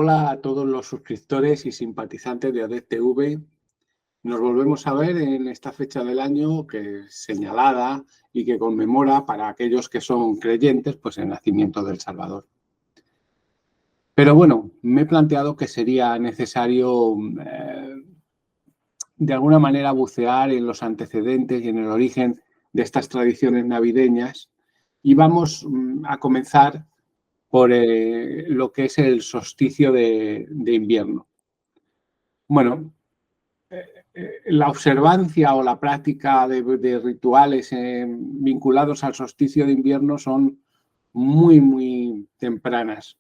Hola a todos los suscriptores y simpatizantes de ADEC TV. Nos volvemos a ver en esta fecha del año que es señalada y que conmemora para aquellos que son creyentes pues el nacimiento del Salvador. Pero bueno, me he planteado que sería necesario de alguna manera bucear en los antecedentes y en el origen de estas tradiciones navideñas y vamos a comenzar por lo que es el solsticio de invierno. Bueno, la observancia o la práctica de rituales vinculados al solsticio de invierno son muy tempranas.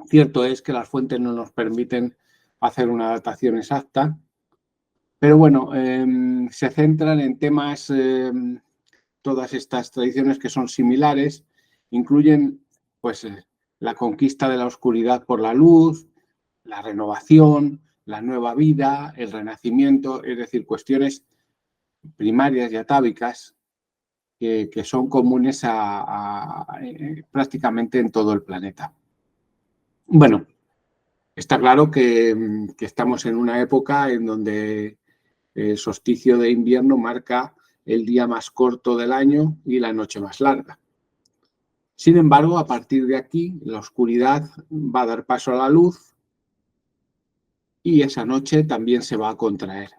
Cierto es que las fuentes no nos permiten hacer una datación exacta, pero bueno, se centran en temas, todas estas tradiciones que son similares, incluyen pues la conquista de la oscuridad por la luz, la renovación, la nueva vida, el renacimiento, es decir, cuestiones primarias y atávicas que son comunes prácticamente en todo el planeta. Bueno, está claro que estamos en una época en donde el solsticio de invierno marca el día más corto del año y la noche más larga. Sin embargo, a partir de aquí, la oscuridad va a dar paso a la luz y esa noche también se va a contraer.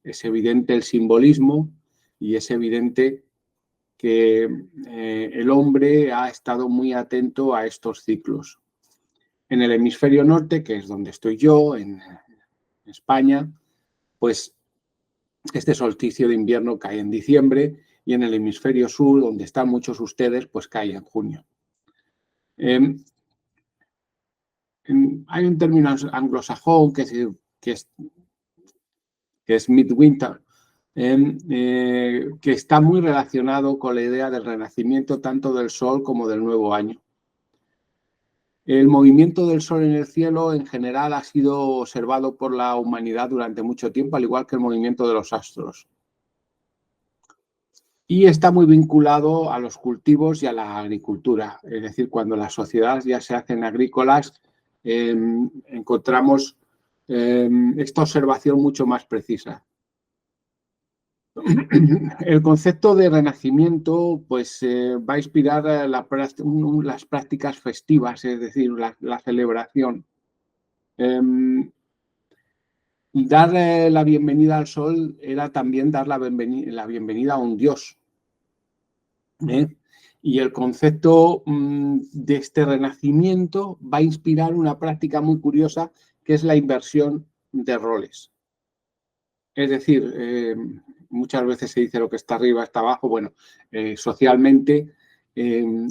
Es evidente el simbolismo y es evidente que el hombre ha estado muy atento a estos ciclos. En el hemisferio norte, que es donde estoy yo, en España, pues este solsticio de invierno cae en diciembre y en el hemisferio sur, donde están muchos ustedes, pues cae en junio. Hay un término anglosajón que es midwinter, que está muy relacionado con la idea del renacimiento tanto del sol como del nuevo año. El movimiento del sol en el cielo en general ha sido observado por la humanidad durante mucho tiempo, al igual que el movimiento de los astros. Y está muy vinculado a los cultivos y a la agricultura. Es decir, cuando las sociedades ya se hacen agrícolas, encontramos esta observación mucho más precisa. El concepto de renacimiento pues, va a inspirar las prácticas festivas, es decir, la celebración. Dar la bienvenida al sol era también dar la bienvenida a un dios. Y el concepto de este renacimiento va a inspirar una práctica muy curiosa que es la inversión de roles. Es decir, muchas veces se dice lo que está arriba está abajo. Bueno, socialmente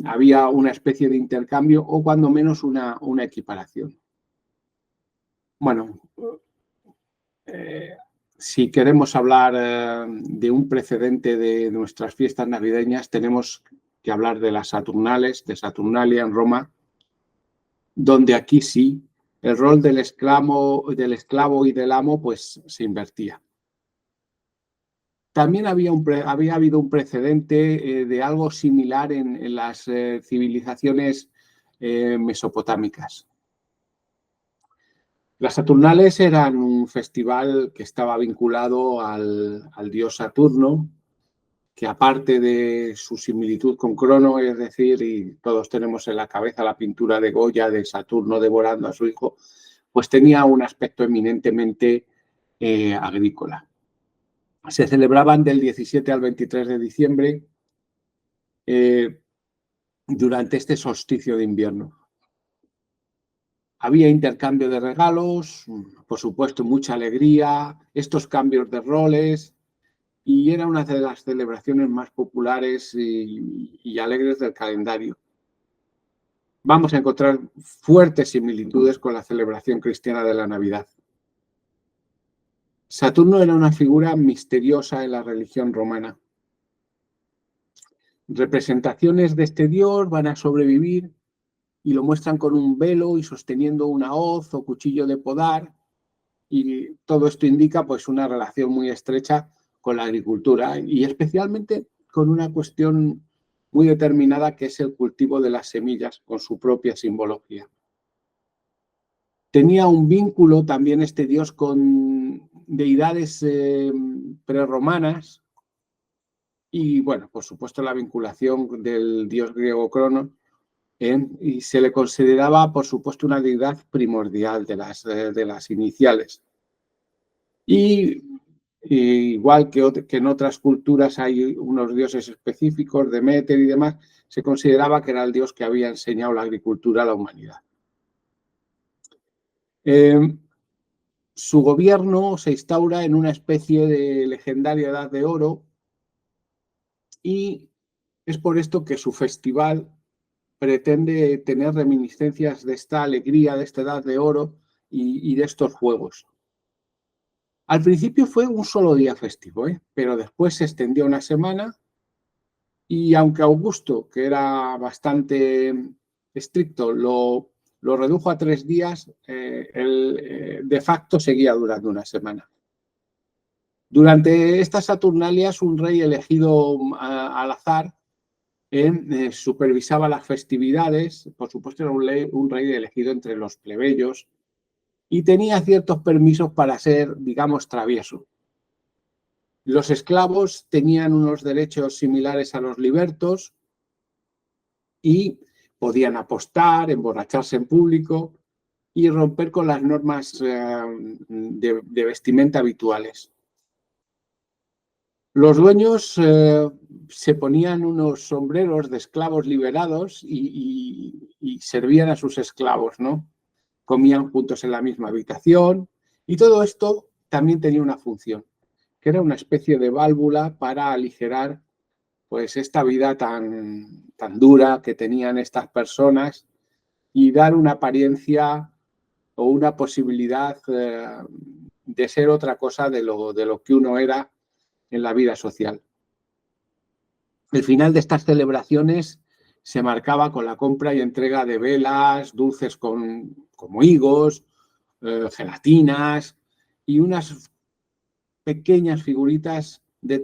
había una especie de intercambio o cuando menos una equiparación. Bueno, si queremos hablar de un precedente de nuestras fiestas navideñas, tenemos que hablar de las Saturnales, de Saturnalia en Roma, donde aquí sí el rol del esclavo y del amo pues se invertía. También había habido un precedente de algo similar en las civilizaciones mesopotámicas. Las Saturnales eran un festival que estaba vinculado al dios Saturno, que aparte de su similitud con Crono, es decir, y todos tenemos en la cabeza la pintura de Goya de Saturno devorando a su hijo, pues tenía un aspecto eminentemente agrícola. Se celebraban del 17 al 23 de diciembre durante este solsticio de invierno. Había intercambio de regalos, por supuesto mucha alegría, estos cambios de roles, y era una de las celebraciones más populares y alegres del calendario. Vamos a encontrar fuertes similitudes con la celebración cristiana de la Navidad. Saturno era una figura misteriosa en la religión romana. Representaciones de este dios van a sobrevivir y lo muestran con un velo y sosteniendo una hoz o cuchillo de podar, y todo esto indica pues una relación muy estrecha con la agricultura y especialmente con una cuestión muy determinada que es el cultivo de las semillas con su propia simbología. Tenía un vínculo también este dios con deidades prerromanas y, bueno, por supuesto la vinculación del dios griego Cronos, y se le consideraba, por supuesto, una deidad primordial de las iniciales. Y igual que en otras culturas hay unos dioses específicos, Deméter y demás, se consideraba que era el dios que había enseñado la agricultura a la humanidad. Su gobierno se instaura en una especie de legendaria Edad de Oro y es por esto que su festival pretende tener reminiscencias de esta alegría, de esta Edad de Oro y de estos juegos. Al principio fue un solo día festivo, pero después se extendió una semana y aunque Augusto, que era bastante estricto, lo redujo a 3 días, de facto seguía durando una semana. Durante estas Saturnalias, un rey elegido al azar supervisaba las festividades, por supuesto era un rey elegido entre los plebeyos y tenía ciertos permisos para ser, digamos, travieso. Los esclavos tenían unos derechos similares a los libertos y podían apostar, emborracharse en público y romper con las normas de vestimenta habituales. Los dueños se ponían unos sombreros de esclavos liberados y servían a sus esclavos, ¿no? Comían juntos en la misma habitación y todo esto también tenía una función, que era una especie de válvula para aligerar pues esta vida tan dura que tenían estas personas y dar una apariencia o una posibilidad de ser otra cosa de lo que uno era en la vida social. El final de estas celebraciones se marcaba con la compra y entrega de velas, dulces como higos, gelatinas y unas pequeñas figuritas de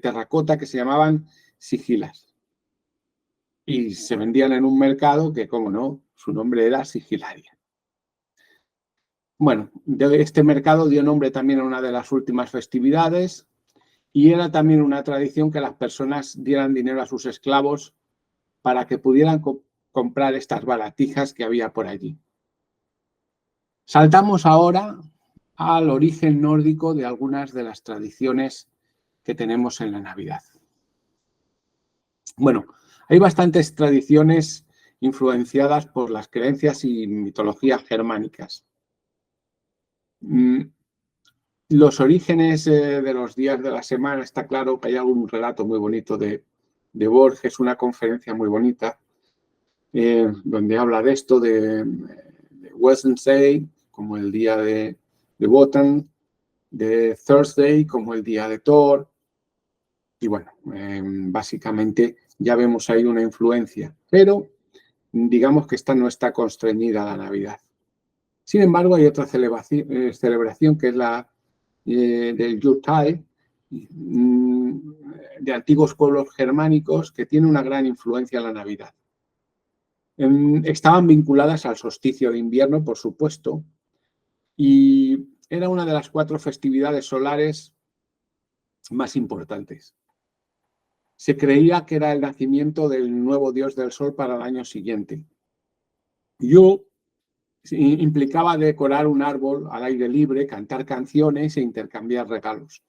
terracota que se llamaban sigilas. Y se vendían en un mercado que, como no, su nombre era Sigilaria. Bueno, este mercado dio nombre también a una de las últimas festividades y era también una tradición que las personas dieran dinero a sus esclavos para que pudieran comprar estas baratijas que había por allí. Saltamos ahora al origen nórdico de algunas de las tradiciones que tenemos en la Navidad. Bueno, hay bastantes tradiciones influenciadas por las creencias y mitologías germánicas. Los orígenes de los días de la semana, está claro que hay algún relato muy bonito de Borges, una conferencia muy bonita, donde habla de esto, de Wednesday como el día de Wotan, de Thursday como el día de Thor, y bueno, básicamente ya vemos ahí una influencia, pero digamos que esta no está constreñida a la Navidad. Sin embargo, hay otra celebración que es la del Yuletide, de antiguos pueblos germánicos, que tiene una gran influencia en la Navidad. Estaban vinculadas al solsticio de invierno, por supuesto, y era una de las 4 festividades solares más importantes. Se creía que era el nacimiento del nuevo dios del sol para el año siguiente. Yule implicaba decorar un árbol al aire libre, cantar canciones e intercambiar regalos.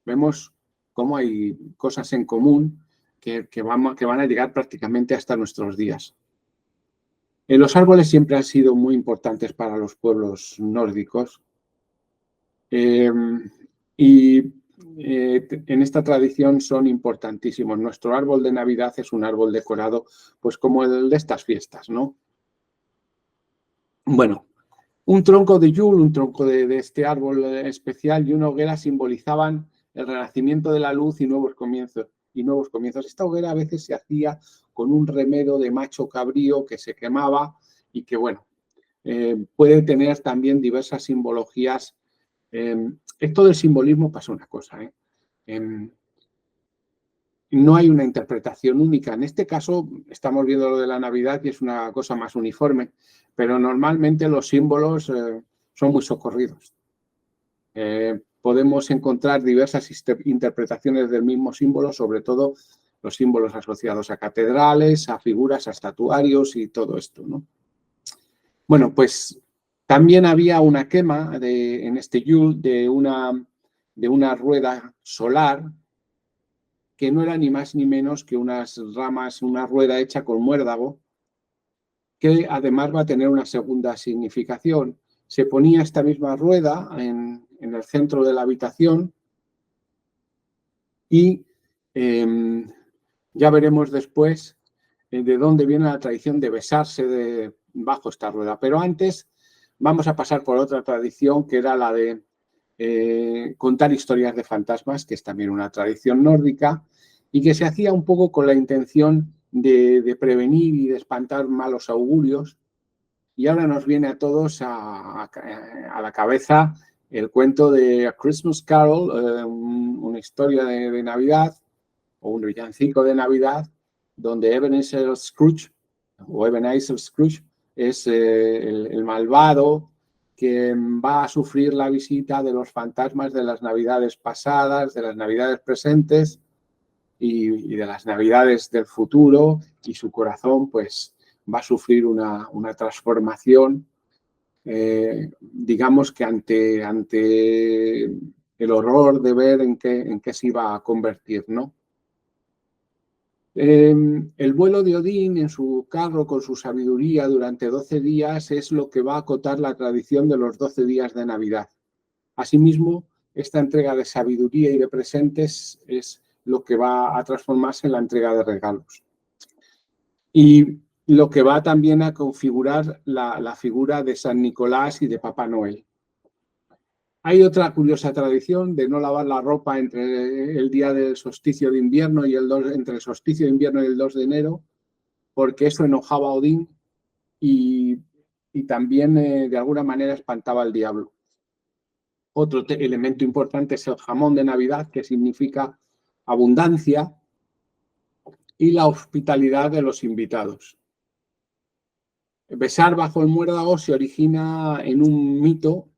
Vemos cómo hay cosas en común que van a llegar prácticamente hasta nuestros días. Los árboles siempre han sido muy importantes para los pueblos nórdicos y en esta tradición son importantísimos. Nuestro árbol de Navidad es un árbol decorado, pues como el de estas fiestas, ¿no? Bueno, un tronco de Yule, un tronco de este árbol especial y una hoguera simbolizaban el renacimiento de la luz y nuevos comienzos. Esta hoguera a veces se hacía con un remedo de macho cabrío que se quemaba y que, bueno, puede tener también diversas simbologías. Esto del simbolismo pasa una cosa, no hay una interpretación única. En este caso estamos viendo lo de la Navidad y es una cosa más uniforme, pero normalmente los símbolos son muy socorridos. Podemos encontrar diversas interpretaciones del mismo símbolo, sobre todo los símbolos asociados a catedrales, a figuras, a estatuarios y todo esto, ¿no? Bueno, pues también había una quema en este Yule de una rueda solar que no era ni más ni menos que unas ramas, una rueda hecha con muérdago, que además va a tener una segunda significación. Se ponía esta misma rueda en el centro de la habitación y ya veremos después de dónde viene la tradición de besarse bajo esta rueda. Pero antes vamos a pasar por otra tradición que era la de contar historias de fantasmas, que es también una tradición nórdica y que se hacía un poco con la intención de prevenir y de espantar malos augurios. Y ahora nos viene a todos a la cabeza el cuento de A Christmas Carol, una historia de Navidad o un villancico de Navidad, donde Ebenezer Scrooge es el malvado que va a sufrir la visita de los fantasmas de las Navidades pasadas, de las Navidades presentes y de las Navidades del futuro, y su corazón pues va a sufrir una transformación, digamos que ante el horror de ver en qué se iba a convertir, ¿no? El vuelo de Odín en su carro con su sabiduría durante 12 días es lo que va a acotar la tradición de los 12 días de Navidad. Asimismo, esta entrega de sabiduría y de presentes es lo que va a transformarse en la entrega de regalos. Y lo que va también a configurar la figura de San Nicolás y de Papá Noel. Hay otra curiosa tradición de no lavar la ropa entre el día del solsticio de invierno y entre el solsticio de invierno y el 2 de enero, porque eso enojaba a Odín y también de alguna manera espantaba al diablo. Otro elemento importante es el jamón de Navidad, que significa abundancia y la hospitalidad de los invitados. Besar bajo el muérdago se origina en un mito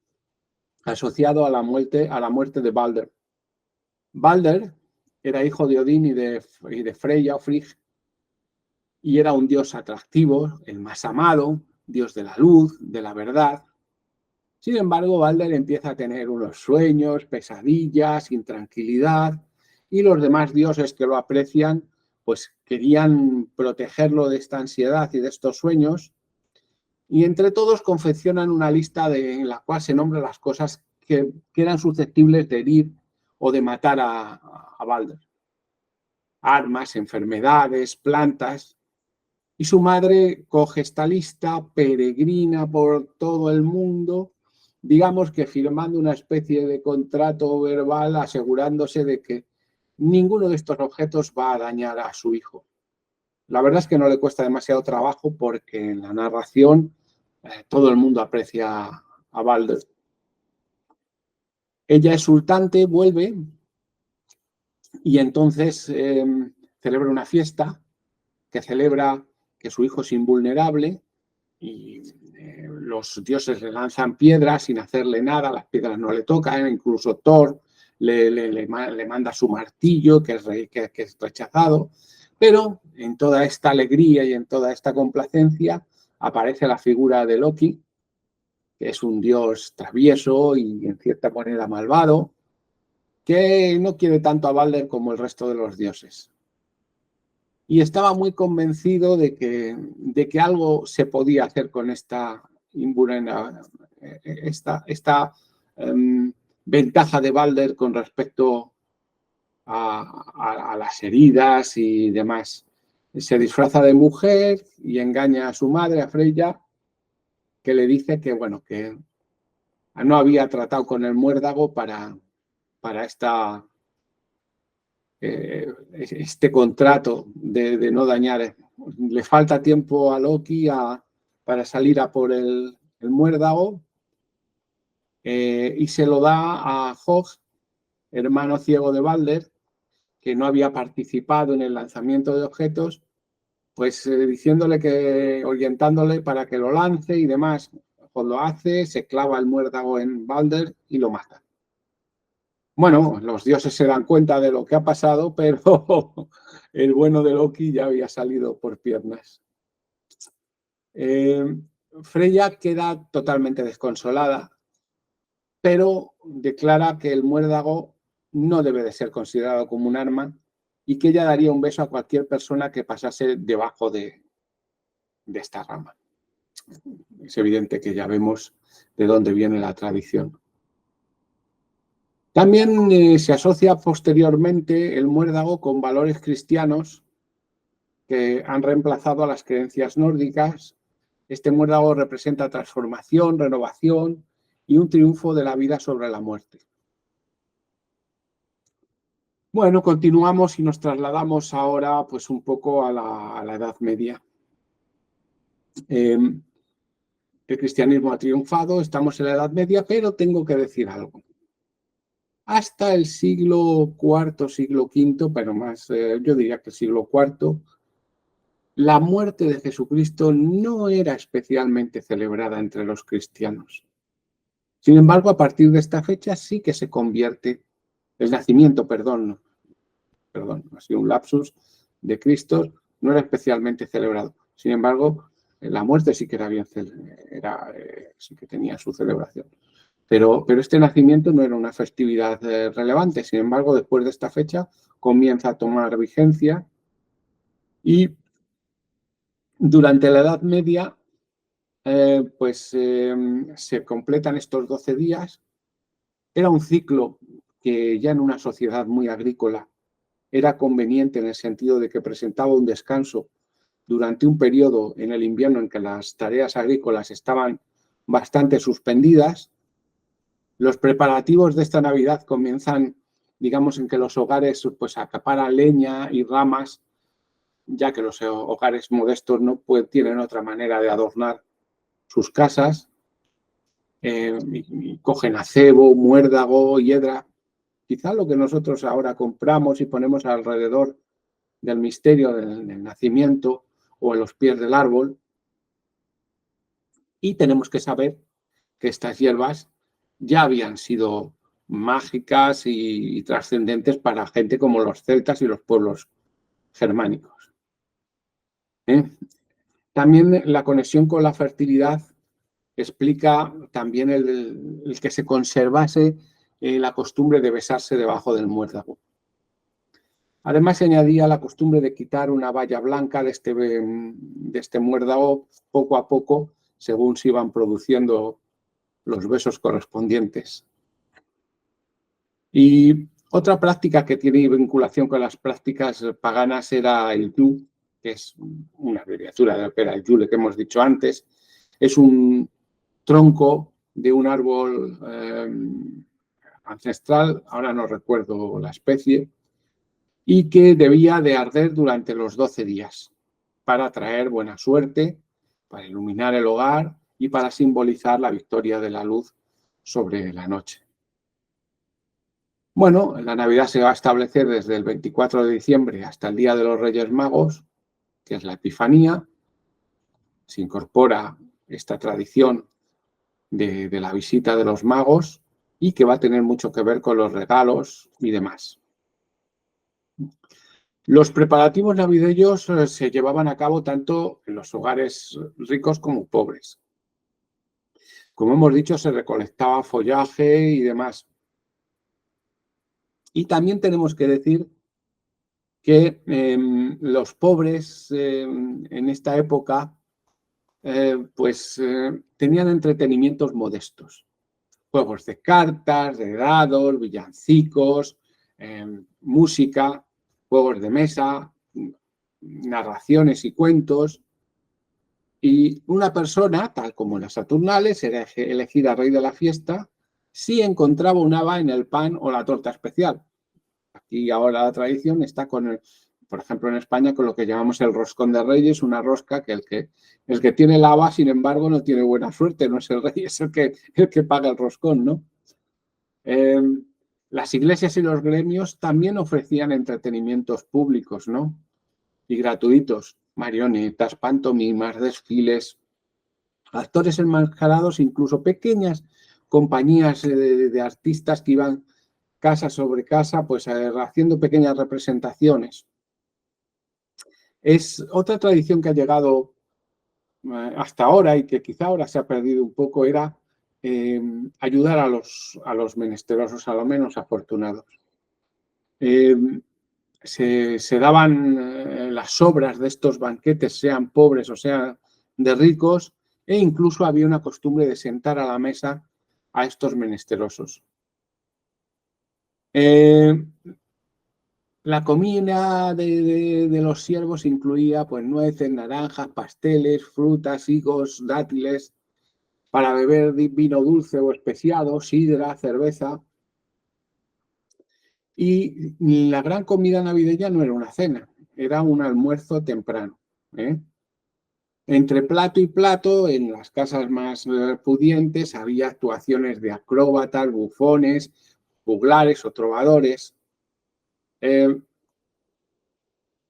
asociado a la muerte de Balder. Balder era hijo de Odín y de Freya o Frigg, y era un dios atractivo, el más amado, dios de la luz, de la verdad. Sin embargo, Balder empieza a tener unos sueños, pesadillas, intranquilidad, y los demás dioses que lo aprecian pues querían protegerlo de esta ansiedad y de estos sueños, y entre todos confeccionan una lista en la cual se nombran las cosas que eran susceptibles de herir o de matar a Balder. Armas, enfermedades, plantas. Y su madre coge esta lista, peregrina por todo el mundo, digamos que firmando una especie de contrato verbal asegurándose de que ninguno de estos objetos va a dañar a su hijo. La verdad es que no le cuesta demasiado trabajo porque en la narración todo el mundo aprecia a Balder. Ella exultante vuelve y entonces celebra una fiesta que celebra que su hijo es invulnerable y los dioses le lanzan piedras sin hacerle nada, las piedras no le tocan, incluso Thor le manda su martillo que es rechazado, pero en toda esta alegría y en toda esta complacencia aparece la figura de Loki, que es un dios travieso y en cierta manera malvado, que no quiere tanto a Balder como el resto de los dioses. Y estaba muy convencido de que algo se podía hacer con esta ventaja de Balder con respecto a las heridas y demás. Se disfraza de mujer y engaña a su madre, a Freya, que le dice que, bueno, que no había tratado con el muérdago para este contrato de no dañar. Le falta tiempo a Loki para salir a por el muérdago y se lo da a Hogg, hermano ciego de Balder, que no había participado en el lanzamiento de objetos, pues diciéndole que, orientándole para que lo lance y demás. Cuando lo hace, se clava el muérdago en Balder y lo mata. Bueno, los dioses se dan cuenta de lo que ha pasado, pero el bueno de Loki ya había salido por piernas. Freya queda totalmente desconsolada, pero declara que el muérdago no debe de ser considerado como un arma y que ella daría un beso a cualquier persona que pasase debajo de esta rama. Es evidente que ya vemos de dónde viene la tradición. También se asocia posteriormente el muérdago con valores cristianos que han reemplazado a las creencias nórdicas. Este muérdago representa transformación, renovación y un triunfo de la vida sobre la muerte. Bueno, continuamos y nos trasladamos ahora pues un poco a la Edad Media. El cristianismo ha triunfado, estamos en la Edad Media, pero tengo que decir algo. Hasta el siglo IV, siglo V, pero más, yo diría que el siglo IV, la muerte de Jesucristo no era especialmente celebrada entre los cristianos. Sin embargo, a partir de esta fecha sí que se convierte, el nacimiento, perdón, ha sido un lapsus, de Cristo no era especialmente celebrado. Sin embargo, la muerte sí que era bien, sí que tenía su celebración. Pero este nacimiento no era una festividad relevante. Sin embargo, después de esta fecha comienza a tomar vigencia y durante la Edad Media se completan estos 12 días. Era un ciclo que ya en una sociedad muy agrícola era conveniente en el sentido de que presentaba un descanso durante un periodo en el invierno en que las tareas agrícolas estaban bastante suspendidas. Los preparativos de esta Navidad comienzan, digamos, en que los hogares pues acaparan leña y ramas, ya que los hogares modestos no tienen otra manera de adornar sus casas. Y cogen acebo, muérdago, hiedra. Quizá lo que nosotros ahora compramos y ponemos alrededor del misterio del nacimiento o en los pies del árbol. Y tenemos que saber que estas hierbas ya habían sido mágicas y trascendentes para gente como los celtas y los pueblos germánicos. También la conexión con la fertilidad explica también el que se conservase la costumbre de besarse debajo del muérdago. Además, se añadía la costumbre de quitar una valla blanca de este muérdago poco a poco, según se iban produciendo los besos correspondientes. Y otra práctica que tiene vinculación con las prácticas paganas era el yu, que es una abreviatura de lo que era el yule que hemos dicho antes. Es un tronco de un árbol ancestral, ahora no recuerdo la especie, y que debía de arder durante los 12 días para traer buena suerte, para iluminar el hogar y para simbolizar la victoria de la luz sobre la noche. Bueno, la Navidad se va a establecer desde el 24 de diciembre hasta el Día de los Reyes Magos, que es la Epifanía. Se incorpora esta tradición de la visita de los magos y que va a tener mucho que ver con los regalos y demás. Los preparativos navideños se llevaban a cabo tanto en los hogares ricos como pobres. Como hemos dicho, se recolectaba follaje y demás. Y también tenemos que decir que los pobres en esta época tenían entretenimientos modestos. Juegos de cartas, de dados, villancicos, música, juegos de mesa, narraciones y cuentos. Y una persona, tal como en las Saturnales, era elegida rey de la fiesta si encontraba un haba en el pan o la torta especial. Aquí ahora la tradición está por ejemplo, en España, con lo que llamamos el roscón de reyes, una rosca que el que tiene el haba, sin embargo, no tiene buena suerte, no es el rey, es el que paga el roscón, ¿no? Las iglesias y los gremios también ofrecían entretenimientos públicos, ¿no? Y gratuitos, marionetas, pantomimas, desfiles, actores enmascarados, incluso pequeñas compañías de artistas que iban casa sobre casa, pues haciendo pequeñas representaciones. Es otra tradición que ha llegado hasta ahora y que quizá ahora se ha perdido un poco, era ayudar a los menesterosos, a los menos afortunados. Se daban las sobras de estos banquetes, sean pobres o sean de ricos, e incluso había una costumbre de sentar a la mesa a estos menesterosos. La comida de los siervos incluía pues nueces, naranjas, pasteles, frutas, higos, dátiles, para beber vino dulce o especiado, sidra, cerveza. Y la gran comida navideña no era una cena, era un almuerzo temprano, ¿eh? Entre plato y plato, en las casas más pudientes, había actuaciones de acróbatas, bufones, juglares o trovadores.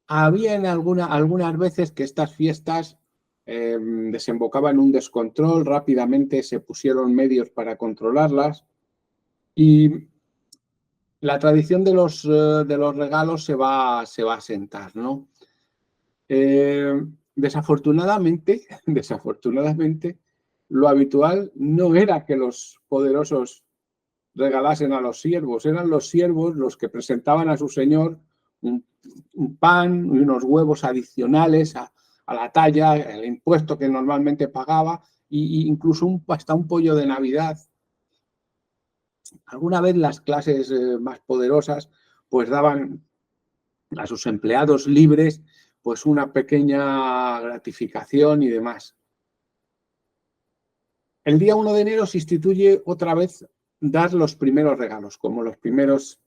Había algunas veces que estas fiestas desembocaban en un descontrol, rápidamente se pusieron medios para controlarlas y la tradición de los regalos se va a asentar, ¿no? Desafortunadamente, lo habitual no era que los poderosos regalasen a los siervos, eran los siervos los que presentaban a su señor un pan y unos huevos adicionales a la talla, el impuesto que normalmente pagaba, e incluso hasta un pollo de Navidad. Alguna vez las clases más poderosas pues daban a sus empleados libres pues una pequeña gratificación y demás. El día 1 de enero se instituye otra vez dar los primeros regalos, como los primeros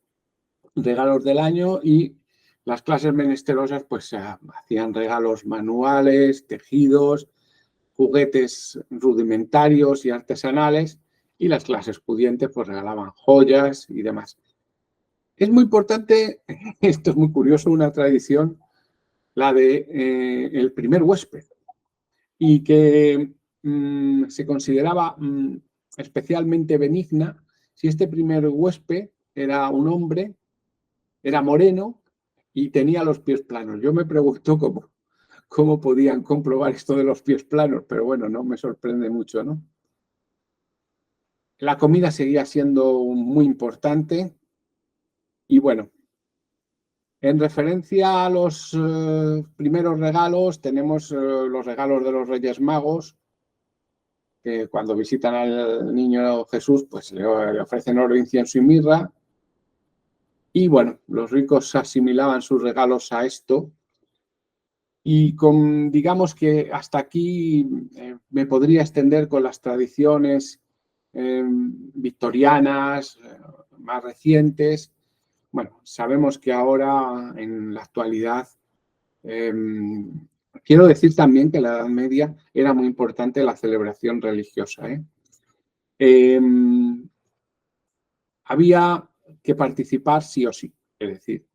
regalos del año, y las clases menesterosas pues hacían regalos manuales, tejidos, juguetes rudimentarios y artesanales, y las clases pudientes pues regalaban joyas y demás. Es muy importante, esto es muy curioso, una tradición, la de el primer huésped, y que se consideraba especialmente benigna si este primer huésped era un hombre, era moreno y tenía los pies planos. Yo me pregunto cómo podían comprobar esto de los pies planos, pero bueno, no me sorprende mucho, ¿no? La comida seguía siendo muy importante y bueno, en referencia a los primeros regalos, tenemos los regalos de los Reyes Magos, que cuando visitan al niño Jesús, pues le ofrecen oro, incienso y mirra. Y bueno, los ricos asimilaban sus regalos a esto. Y digamos que hasta aquí me podría extender con las tradiciones victorianas, más recientes. Bueno, sabemos que ahora, en la actualidad, quiero decir también que en la Edad Media era muy importante la celebración religiosa, había que participar sí o sí, es decir,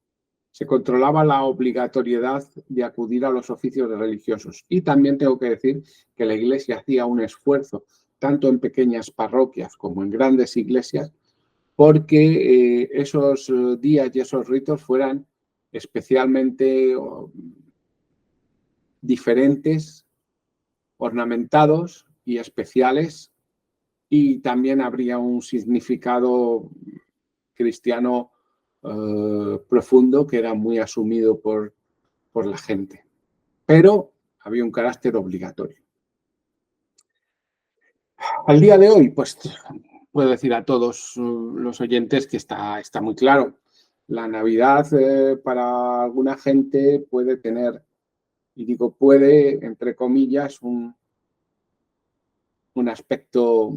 se controlaba la obligatoriedad de acudir a los oficios religiosos. Y también tengo que decir que la Iglesia hacía un esfuerzo, tanto en pequeñas parroquias como en grandes iglesias, porque esos días y esos ritos fueran especialmente diferentes, ornamentados y especiales, y también habría un significado cristiano profundo que era muy asumido por la gente, pero había un carácter obligatorio. Al día de hoy, pues puedo decir a todos los oyentes que está muy claro. La Navidad para alguna gente puede tener, y digo puede, entre comillas, un aspecto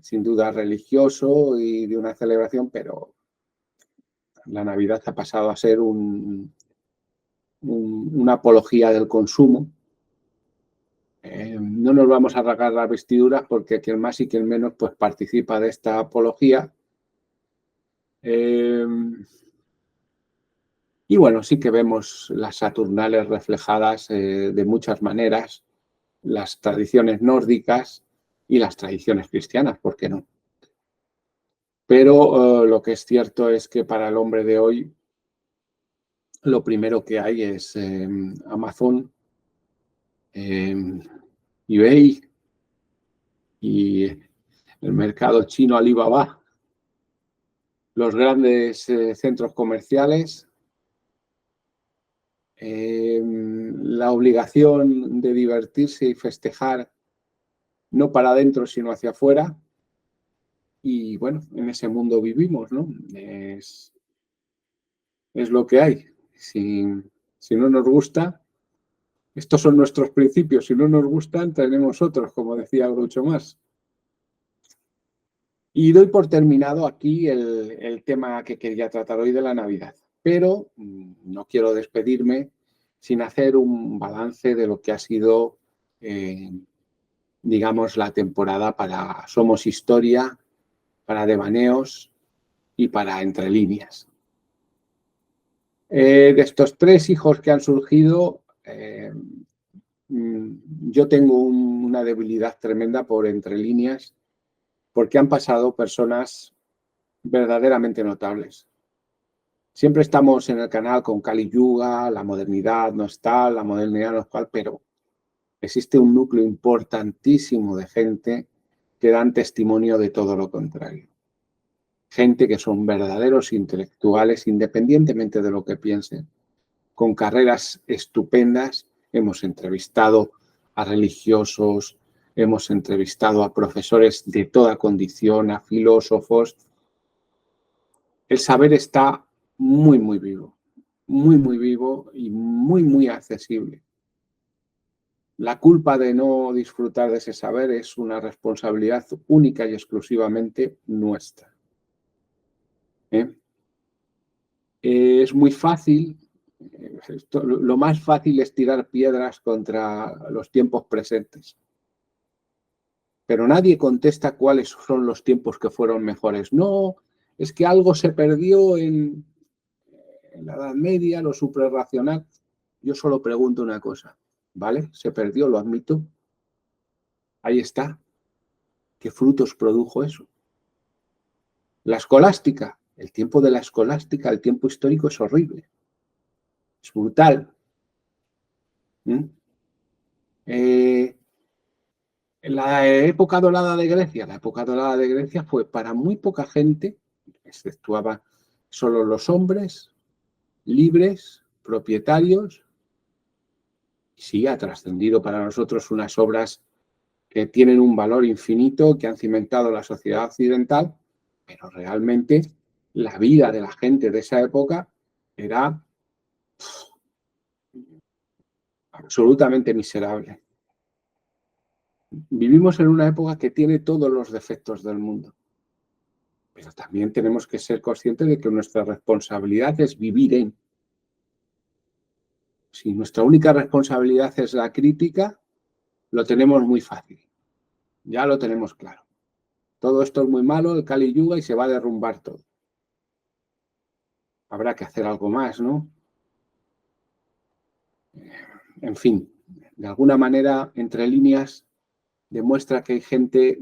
sin duda religioso y de una celebración, pero la Navidad ha pasado a ser una apología del consumo. No nos vamos a rasgar las vestiduras porque quien más y quien menos pues participa de esta apología. Y bueno, sí que vemos las Saturnales reflejadas de muchas maneras, las tradiciones nórdicas y las tradiciones cristianas, ¿por qué no? Pero lo que es cierto es que para el hombre de hoy lo primero que hay es Amazon, eBay y el mercado chino Alibaba, los grandes centros comerciales, la obligación de divertirse y festejar no para adentro sino hacia afuera. Y bueno, en ese mundo vivimos, ¿no? Es lo que hay. Si no nos gusta, estos son nuestros principios. Si no nos gustan, tenemos otros, como decía Groucho Marx. Y doy por terminado aquí el tema que quería tratar hoy de la Navidad. Pero no quiero despedirme sin hacer un balance de lo que ha sido, digamos, la temporada para Somos Historia, para Devaneos y para Entre Líneas. De estos 3 hijos que han surgido, yo tengo una debilidad tremenda por Entre Líneas, porque han pasado personas verdaderamente notables. Siempre estamos en el canal con Kali Yuga, la modernidad no está, la modernidad no es cual, pero existe un núcleo importantísimo de gente que dan testimonio de todo lo contrario. Gente que son verdaderos intelectuales, independientemente de lo que piensen, con carreras estupendas. Hemos entrevistado a religiosos, hemos entrevistado a profesores de toda condición, a filósofos. El saber está muy, muy vivo y muy, muy accesible. La culpa de no disfrutar de ese saber es una responsabilidad única y exclusivamente nuestra. Es muy fácil, lo más fácil es tirar piedras contra los tiempos presentes. Pero nadie contesta cuáles son los tiempos que fueron mejores. No, es que algo se perdió en la Edad Media, lo suprarracional. Yo solo pregunto una cosa, ¿vale? Se perdió, lo admito. Ahí está. ¿Qué frutos produjo eso? La escolástica, el tiempo de la escolástica, el tiempo histórico es horrible. Es brutal. La época dorada de Grecia fue para muy poca gente, exceptuaba solo los hombres libres, propietarios. Sí, ha trascendido para nosotros unas obras que tienen un valor infinito, que han cimentado la sociedad occidental, pero realmente la vida de la gente de esa época era absolutamente miserable. Vivimos en una época que tiene todos los defectos del mundo, pero también tenemos que ser conscientes de que nuestra responsabilidad es vivir en. Si nuestra única responsabilidad es la crítica, lo tenemos muy fácil. Ya lo tenemos claro. Todo esto es muy malo, el Kali Yuga, y se va a derrumbar todo. Habrá que hacer algo más, ¿no? En fin, de alguna manera, Entre Líneas demuestra que hay gente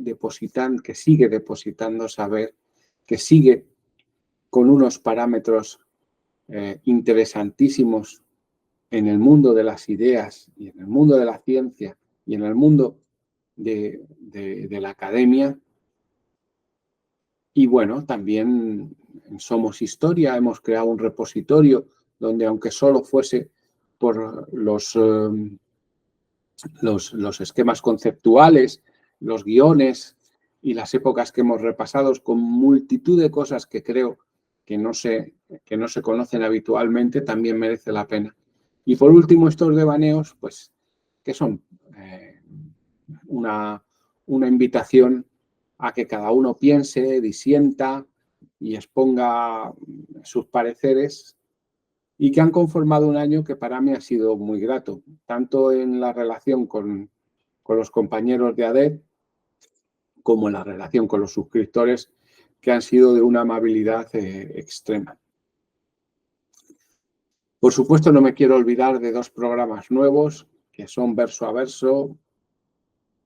que sigue depositando saber, que sigue con unos parámetros interesantísimos en el mundo de las ideas y en el mundo de la ciencia y en el mundo de la academia. Y bueno, también en Somos Historia hemos creado un repositorio donde, aunque solo fuese por los esquemas conceptuales, los guiones y las épocas que hemos repasado, con multitud de cosas que creo que no se conocen habitualmente, también merece la pena. Y por último, estos devaneos, pues, que son una invitación a que cada uno piense, disienta y exponga sus pareceres, y que han conformado un año que para mí ha sido muy grato, tanto en la relación con los compañeros de ADEP como en la relación con los suscriptores, que han sido de una amabilidad extrema. Por supuesto, no me quiero olvidar de 2 programas nuevos, que son Verso a Verso,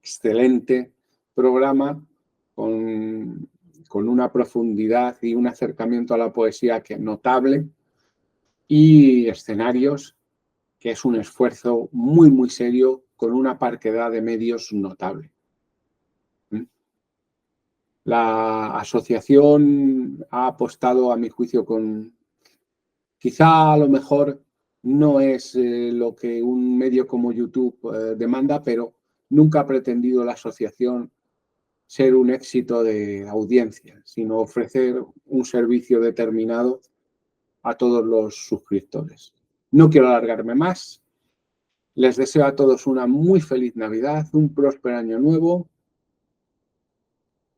excelente programa, con una profundidad y un acercamiento a la poesía que es notable, y Escenarios, que es un esfuerzo muy, muy serio, con una parquedad de medios notable. La asociación ha apostado, a mi juicio, quizá a lo mejor no es lo que un medio como YouTube demanda, pero nunca ha pretendido la asociación ser un éxito de audiencia, sino ofrecer un servicio determinado a todos los suscriptores. No quiero alargarme más. Les deseo a todos una muy feliz Navidad, un próspero año nuevo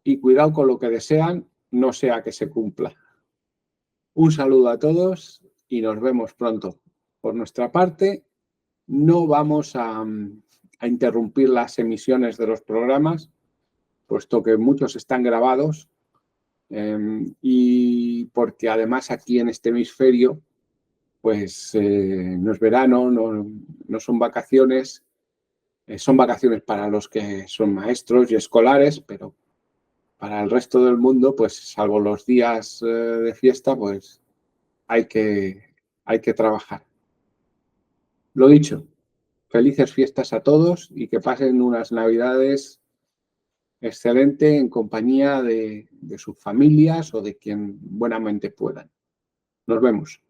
y cuidado con lo que desean, no sea que se cumpla. Un saludo a todos y nos vemos pronto. Por nuestra parte, no vamos a interrumpir las emisiones de los programas, puesto que muchos están grabados y porque además aquí en este hemisferio pues no es verano, no son vacaciones, son vacaciones para los que son maestros y escolares, pero para el resto del mundo, pues salvo los días de fiesta, pues hay que trabajar. Lo dicho, felices fiestas a todos y que pasen unas Navidades excelentes en compañía de sus familias o de quien buenamente puedan. Nos vemos.